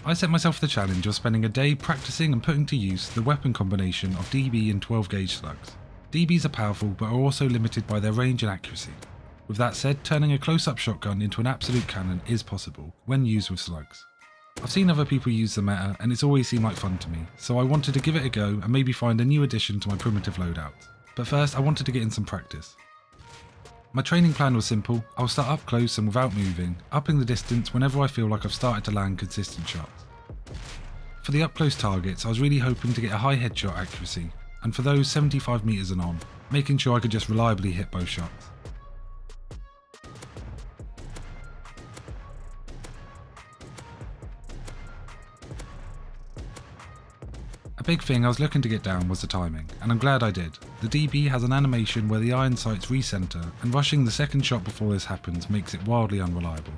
I set myself the challenge of spending a day practicing and putting to use the weapon combination of DB and 12 gauge slugs. DBs are powerful but are also limited by their range and accuracy. With that said, turning a close-up shotgun into an absolute cannon is possible when used with slugs. I've seen other people use the meta and it's always seemed like fun to me, so I wanted to give it a go and maybe find a new addition to my primitive loadout. But first I wanted to get in some practice. My training plan was simple. I'll start up close and without moving, upping the distance whenever I feel like I've started to land consistent shots. For the up close targets, I was really hoping to get a high headshot accuracy, and for those 75 meters and on, making sure I could just reliably hit both shots. A big thing I was looking to get down was the timing, and I'm glad I did. The DB has an animation where the iron sights recenter, and rushing the second shot before this happens makes it wildly unreliable.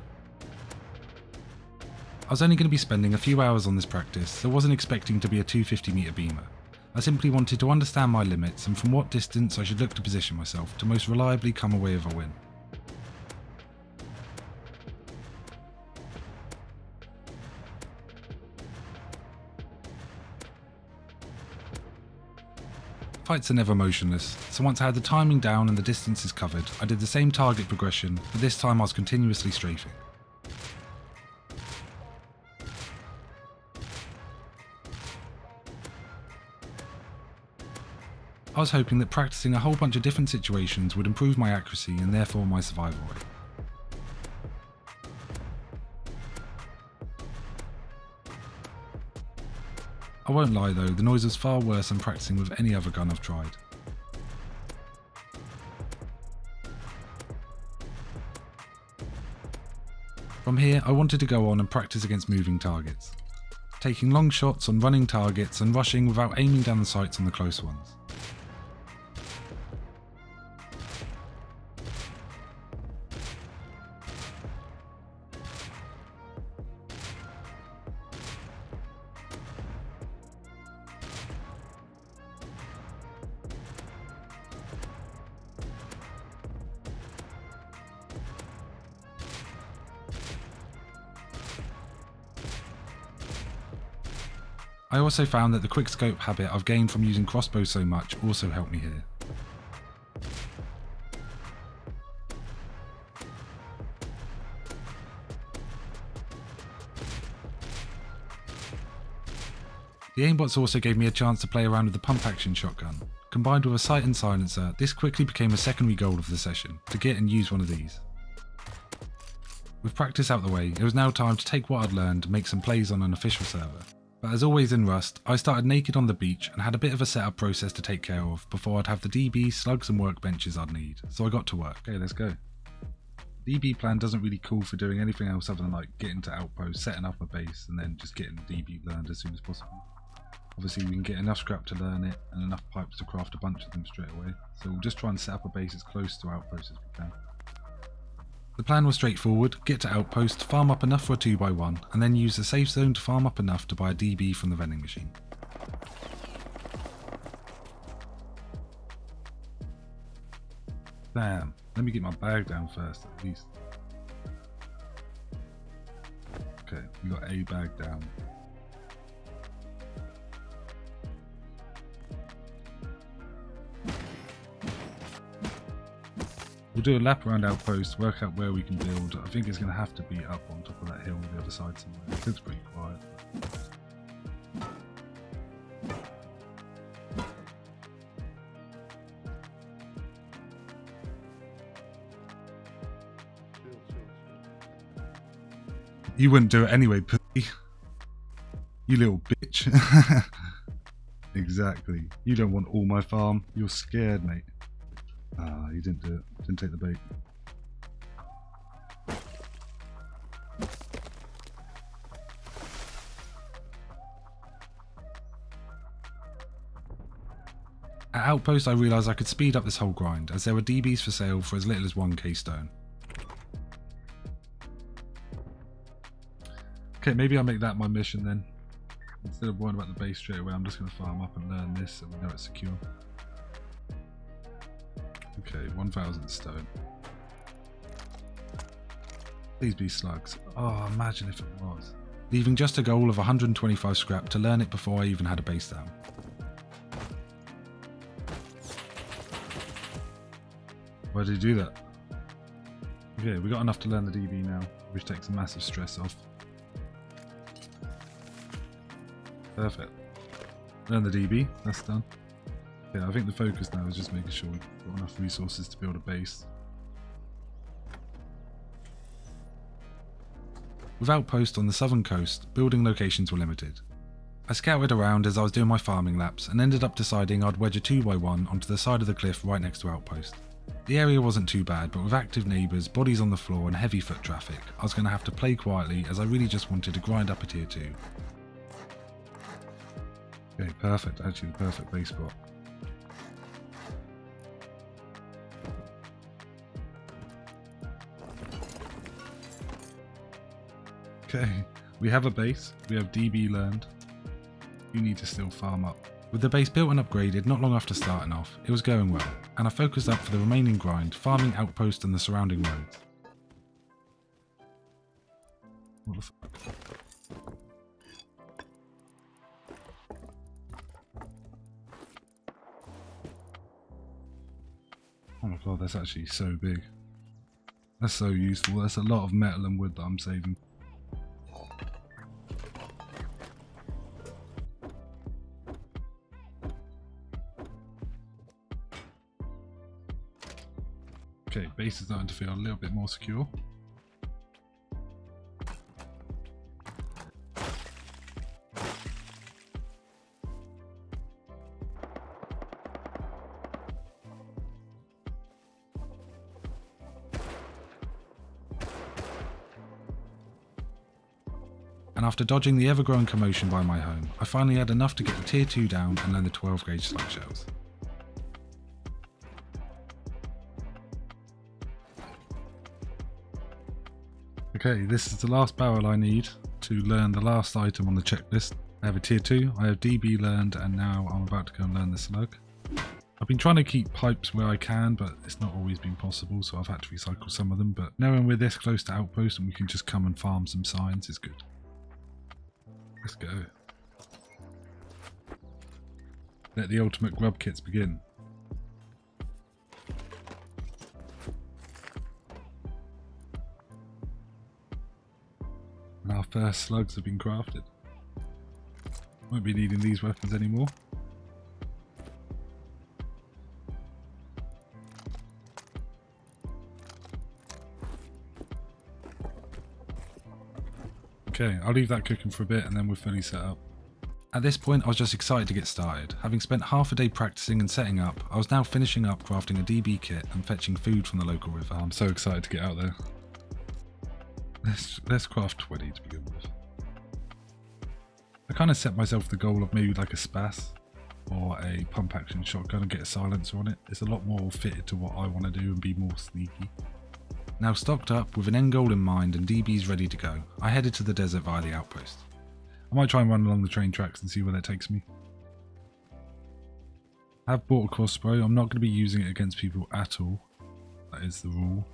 I was only going to be spending a few hours on this practice, so I wasn't expecting to be a 250 meter beamer. I simply wanted to understand my limits and from what distance I should look to position myself to most reliably come away with a win. Fights are never motionless, so once I had the timing down and the distances covered, I did the same target progression, but this time I was continuously strafing. I was hoping that practicing a whole bunch of different situations would improve my accuracy and therefore my survival rate. I won't lie though, the noise was far worse than practicing with any other gun I've tried. From here, I wanted to go on and practice against moving targets, taking long shots on running targets and rushing without aiming down the sights on the close ones. I also found that the quick scope habit I've gained from using crossbows so much also helped me here. The aimbots also gave me a chance to play around with the pump action shotgun. Combined with a sight and silencer, this quickly became a secondary goal of the session, to get and use one of these. With practice out the way, it was now time to take what I'd learned and make some plays on an official server. But as always in Rust, I started naked on the beach and had a bit of a setup process to take care of before I'd have the DB, slugs and workbenches I'd need, so I got to work. Okay, let's go. DB plan doesn't really call for doing anything else other than like getting to outposts, setting up a base and then just getting DB learned as soon as possible. Obviously we can get enough scrap to learn it and enough pipes to craft a bunch of them straight away, so we'll just try and set up a base as close to outposts as we can. The plan was straightforward: get to outpost, farm up enough for a 2x1, and then use the safe zone to farm up enough to buy a DB from the vending machine. Damn, let me get my bag down first at least. Okay, we got a bag down. We'll do a lap around outpost, work out where we can build. I think it's going to have to be up on top of that hill on the other side somewhere. It looks pretty quiet. You wouldn't do it anyway, pussy. You little bitch. Exactly. You don't want all my farm. You're scared, mate. Ah, you didn't do it. Didn't take the bait. At Outpost I realised I could speed up this whole grind, as there were DBs for sale for as little as 1k stone. Okay, maybe I'll make that my mission then. Instead of worrying about the base straight away, I'm just going to farm up and learn this so we know it's secure. Okay, 1000 stone. Please be slugs. Oh, imagine if it was. leaving just a goal of 125 scrap to learn it before I even had a base down. Why did you do that? Okay, we got enough to learn the DB now, which takes a massive stress off. Perfect. Learn the DB, that's done. Yeah, I think the focus now is just making sure we've got enough resources to build a base. With outposts on the southern coast, building locations were limited. I scouted around as I was doing my farming laps and ended up deciding I'd wedge a 2x1 onto the side of the cliff right next to outpost. The area wasn't too bad, but with active neighbours, bodies on the floor and heavy foot traffic, I was going to have to play quietly as I really just wanted to grind up a tier 2. Okay, perfect, actually the perfect base spot. Okay, we have a base, we have DB learned. You need to still farm up. With the base built and upgraded not long after starting off, it was going well, and I focused up for the remaining grind, farming outposts and the surrounding roads. What the fuck? Oh my god, that's actually so big. That's so useful, that's a lot of metal and wood that I'm saving. Okay, base is starting to feel a little bit more secure. And after dodging the ever-growing commotion by my home, I finally had enough to get the tier 2 down and learn the 12 gauge slug shells. Okay, this is the last barrel I need to learn the last item on the checklist. I have a tier 2, I have DB learned, and now I'm about to go and learn the slug. I've been trying to keep pipes where I can, but it's not always been possible, so I've had to recycle some of them, but knowing we're this close to outpost and we can just come and farm some signs is good. Let's go. Let the ultimate grub kits begin. And our first slugs have been crafted. Won't be needing these weapons anymore. Okay, I'll leave that cooking for a bit and then we're fully set up. At this point I was just excited to get started. Having spent half a day practicing and setting up, I was now finishing up crafting a DB kit and fetching food from the local river. I'm so excited to get out there. Let's craft 20 to begin with. I kind of set myself the goal of maybe like a spas or a pump action shotgun and get a silencer on it. It's a lot more fitted to what I want to do and be more sneaky. Now stocked up with an end goal in mind and DBs ready to go, I headed to the desert via the outpost. I might try and run along the train tracks and see where that takes me. I have bought a crossbow. I'm not going to be using it against people at all. That is the rule.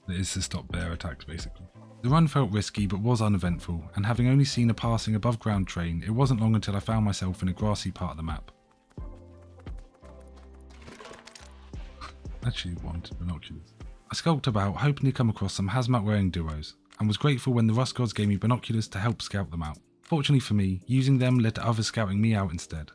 It is to stop bear attacks basically. The run felt risky but was uneventful, and having only seen a passing above ground train, it wasn't long until I found myself in a grassy part of the map. Actually wanted binoculars. I skulked about hoping to come across some hazmat wearing duos, and was grateful when the Rust Gods gave me binoculars to help scout them out. Fortunately for me, using them led to others scouting me out instead.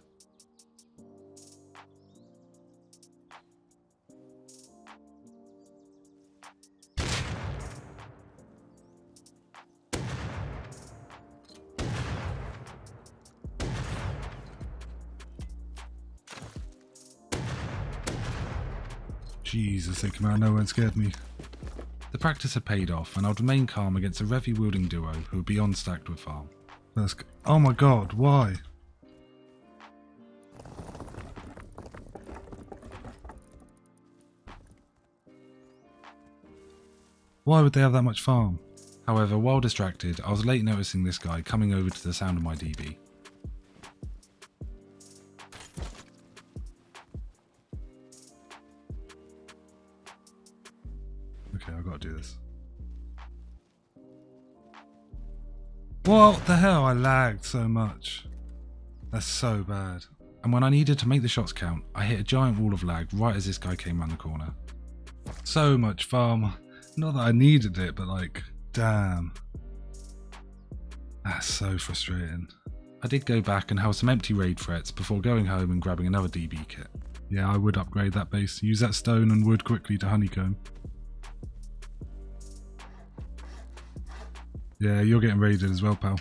Jesus, they came out of nowhere and scared me. The practice had paid off, and I'd remain calm against a Revy wielding duo who would be on stacked with farm. Oh my god, why? Why would they have that much farm? However, while distracted, I was late noticing this guy coming over to the sound of my DB. Okay, I've got to do this. What the hell? I lagged so much. That's so bad. And when I needed to make the shots count, I hit a giant wall of lag right as this guy came around the corner. So much farm. Not that I needed it, but like, damn. That's so frustrating. I did go back and held some empty raid threats before going home and grabbing another DB kit. Yeah, I would upgrade that base. Use that stone and wood quickly to honeycomb. Yeah, you're getting raided as well, pal.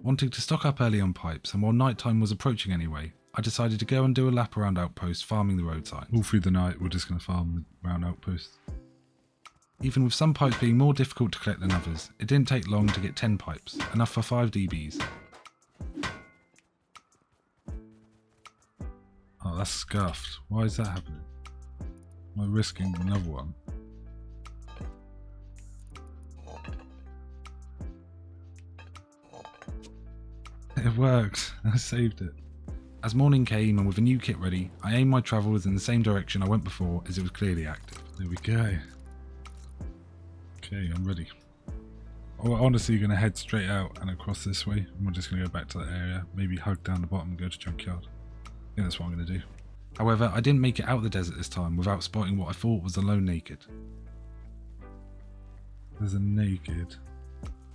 Wanting to stock up early on pipes, and while nighttime was approaching anyway, I decided to go and do a lap around outposts, farming the roadside. All through the night, we're just going to farm around outposts. Even with some pipes being more difficult to collect than others, it didn't take long to get 10 pipes, enough for 5 DBs. Oh, that's scuffed. Why is that happening? Am I risking another one? It worked. I saved it. As morning came and with a new kit ready, I aimed my travels in the same direction I went before as it was clearly active. There we go. Okay, I'm ready. We're honestly going to head straight out and across this way. And we're just going to go back to that area. Maybe hug down the bottom and go to Junkyard. I think that's what I'm going to do. However, I didn't make it out of the desert this time without spotting what I thought was a lone naked. There's a naked.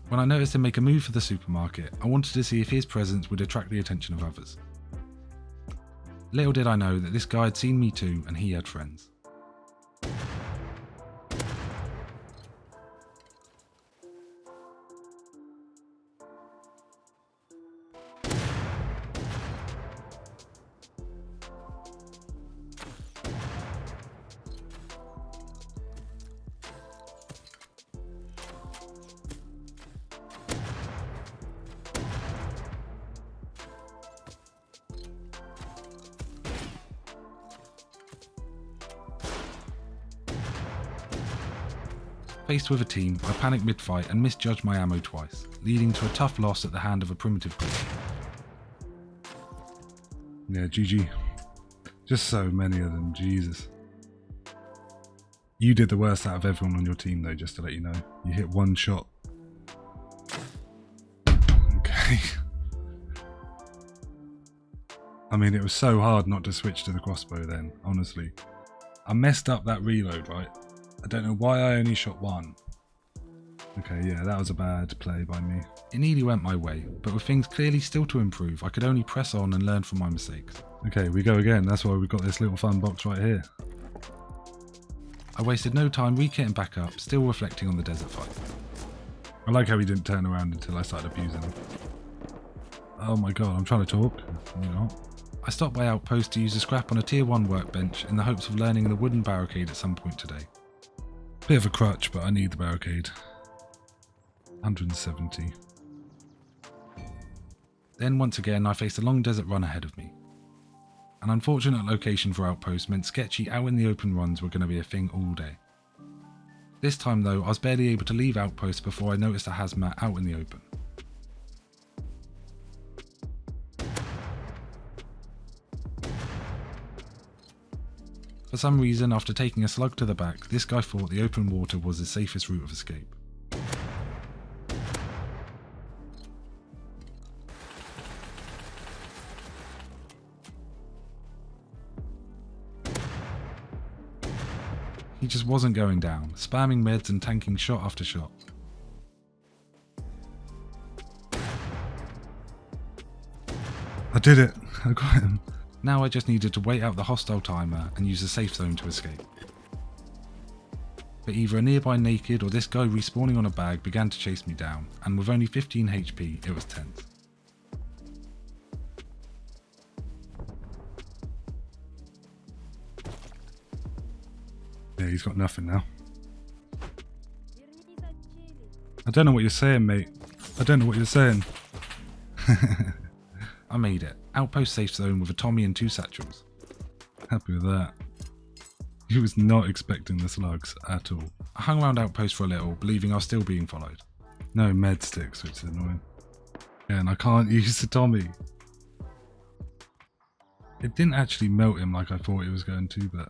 When I noticed him make a move for the supermarket, I wanted to see if his presence would attract the attention of others. Little did I know that this guy had seen me too and he had friends. Faced with a team, I panicked mid-fight and misjudged my ammo twice, leading to a tough loss at the hand of a primitive group. Yeah, GG. Just so many of them, Jesus. You did the worst out of everyone on your team though, just to let you know. You hit one shot. Okay. I mean, it was so hard not to switch to the crossbow then, honestly. I messed up that reload, right? I don't know why I only shot one. Okay, yeah, that was a bad play by me. It nearly went my way, but with things clearly still to improve, I could only press on and learn from my mistakes. Okay, we go again. That's why we've got this little fun box right here. I wasted no time re-kitting back up, still reflecting on the desert fight. I like how he didn't turn around until I started abusing him. Oh my god, I'm trying to talk. You know. I stopped by outpost to use a scrap on a tier 1 workbench in the hopes of learning the wooden barricade at some point today. Bit of a crutch, but I need the barricade. 170. Then once again I faced a long desert run ahead of me. An unfortunate location for outposts meant sketchy out in the open runs were going to be a thing all day. This time though I was barely able to leave outposts before I noticed a hazmat out in the open. For some reason, after taking a slug to the back, this guy thought the open water was the safest route of escape. He just wasn't going down, spamming meds and tanking shot after shot. I did it! I got him! Now I just needed to wait out the hostile timer and use the safe zone to escape. But either a nearby naked or this guy respawning on a bag began to chase me down, and with only 15 HP it was tense. Yeah, he's got nothing now. I don't know what you're saying, mate. I don't know what you're saying. I made it. Outpost safe zone with a Tommy and 2 satchels. Happy with that. He was not expecting the slugs at all. I hung around outpost for a little, believing I was still being followed. No med sticks, which is annoying. Yeah, and I can't use the Tommy. It didn't actually melt him like I thought it was going to, but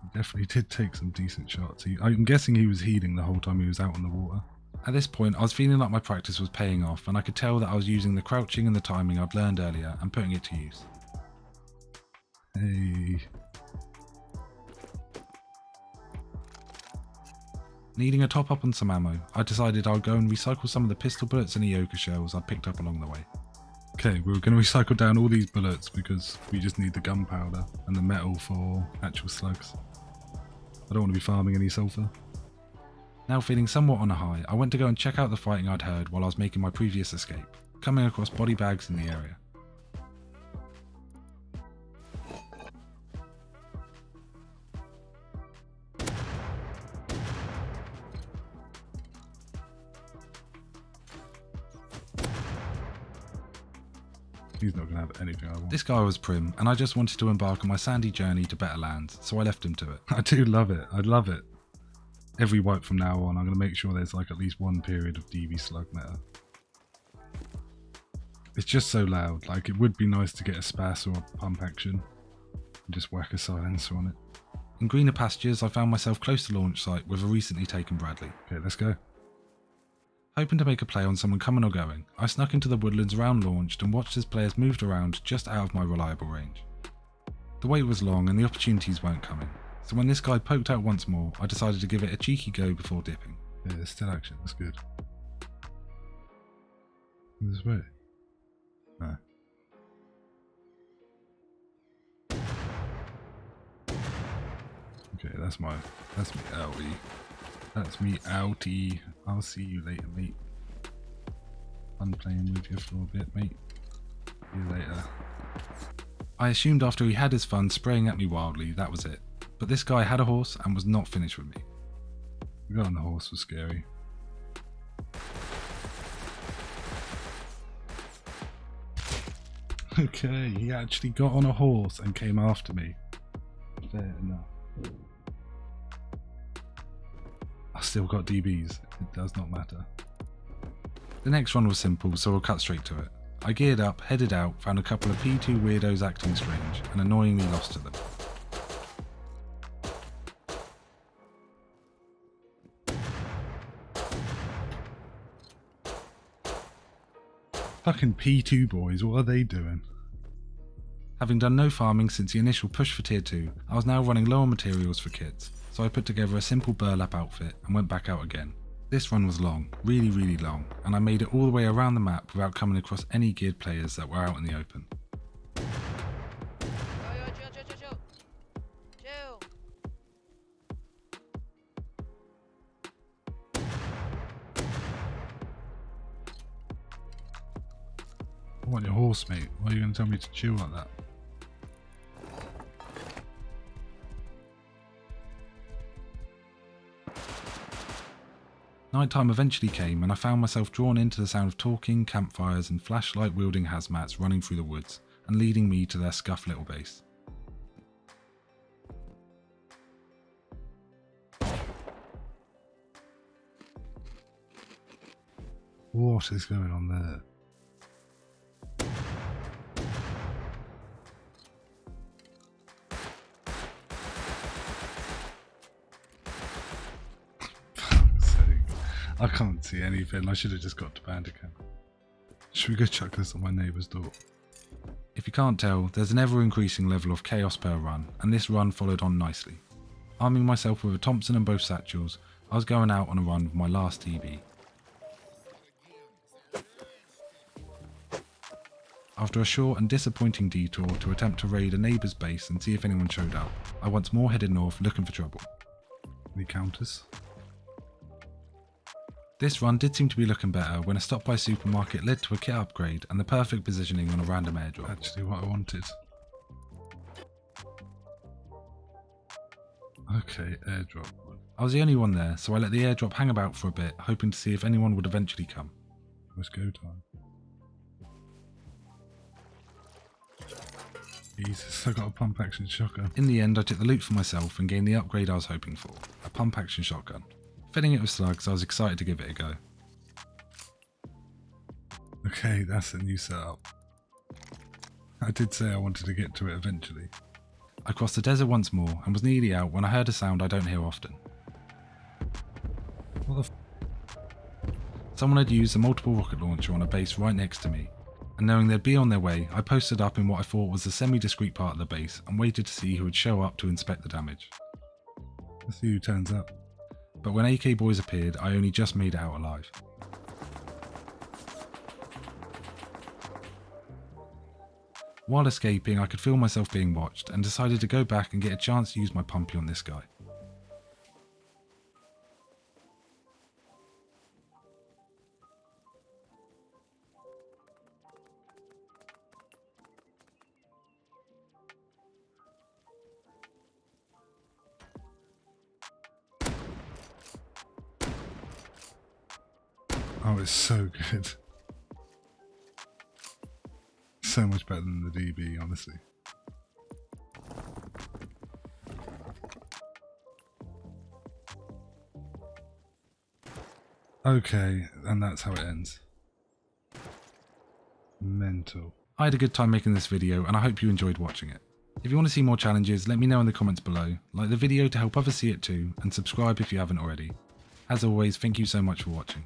he definitely did take some decent shots. I'm guessing he was healing the whole time he was out on the water. At this point, I was feeling like my practice was paying off, and I could tell that I was using the crouching and the timing I'd learned earlier and putting it to use. Hey. Needing a top up on some ammo, I decided I'd go and recycle some of the pistol bullets and Gauge shells I picked up along the way. Okay, we're going to recycle down all these bullets because we just need the gunpowder and the metal for actual slugs. I don't want to be farming any sulfur. Now feeling somewhat on a high, I went to go and check out the fighting I'd heard while I was making my previous escape, coming across body bags in the area. He's not going to have anything I want. This guy was prim, and I just wanted to embark on my sandy journey to better lands, so I left him to it. I do love it. I love it. Every wipe from now on, I'm going to make sure there's like at least one period of DB slug meta. It's just so loud. Like, it would be nice to get a spas or a pump action and just whack a silencer on it. In greener pastures, I found myself close to launch site with a recently taken Bradley. Okay, let's go. Hoping to make a play on someone coming or going, I snuck into the woodlands around launched and watched as players moved around just out of my reliable range. The wait was long and the opportunities weren't coming, so when this guy poked out once more, I decided to give it a cheeky go before dipping. Yeah, there's still action, that's good. This way? No. Okay, that's me outie. That's me outie. I'll see you later, mate. Fun playing with you for a bit, mate. See you later. I assumed after he had his fun spraying at me wildly, that was it. But this guy had a horse and was not finished with me. The guy on the horse was scary. Okay, he actually got on a horse and came after me. Fair enough. I still got DBs, it does not matter. The next one was simple, so we'll cut straight to it. I geared up, headed out, found a couple of P2 weirdos acting strange, and annoyingly lost to them. Fucking P2 boys, what are they doing? Having done no farming since the initial push for tier 2, I was now running low on materials for kits, so I put together a simple burlap outfit and went back out again. This run was long, really long, and I made it all the way around the map without coming across any geared players that were out in the open. I want your horse, mate. Why are you going to tell me to chill like that? Nighttime eventually came and I found myself drawn into the sound of talking, campfires and flashlight wielding hazmats running through the woods and leading me to their scuffed little base. What is going on there? I can't see anything. I should have just got to Bandicam. Should we go chuck this on my neighbour's door? If you can't tell, there's an ever increasing level of chaos per run, and this run followed on nicely. Arming myself with a Thompson and both satchels, I was going out on a run with my last TB. After a short and disappointing detour to attempt to raid a neighbour's base and see if anyone showed up, I once more headed north looking for trouble. Any counters? This run did seem to be looking better when a stop by supermarket led to a kit upgrade and the perfect positioning on a random airdrop. Actually what I wanted. Okay, airdrop. I was the only one there, so I let the airdrop hang about for a bit, hoping to see if anyone would eventually come. Let's go time. Jesus, I got a pump action shotgun. In the end, I took the loot for myself and gained the upgrade I was hoping for, a pump action shotgun. Filling it with slugs, I was excited to give it a go. Okay, that's a new setup. I did say I wanted to get to it eventually. I crossed the desert once more and was nearly out when I heard a sound I don't hear often. What the Someone had used a multiple rocket launcher on a base right next to me, and knowing they'd be on their way, I posted up in what I thought was a semi-discreet part of the base and waited to see who would show up to inspect the damage. Let's see who turns up. But when AK boys appeared, I only just made it out alive. While escaping, I could feel myself being watched and decided to go back and get a chance to use my pumpy on this guy. Oh, it's so good. So much better than the DB, honestly. Okay, and that's how it ends. Mental. I had a good time making this video and I hope you enjoyed watching it. If you want to see more challenges, let me know in the comments below, like the video to help others see it too, and subscribe if you haven't already. As always, thank you so much for watching.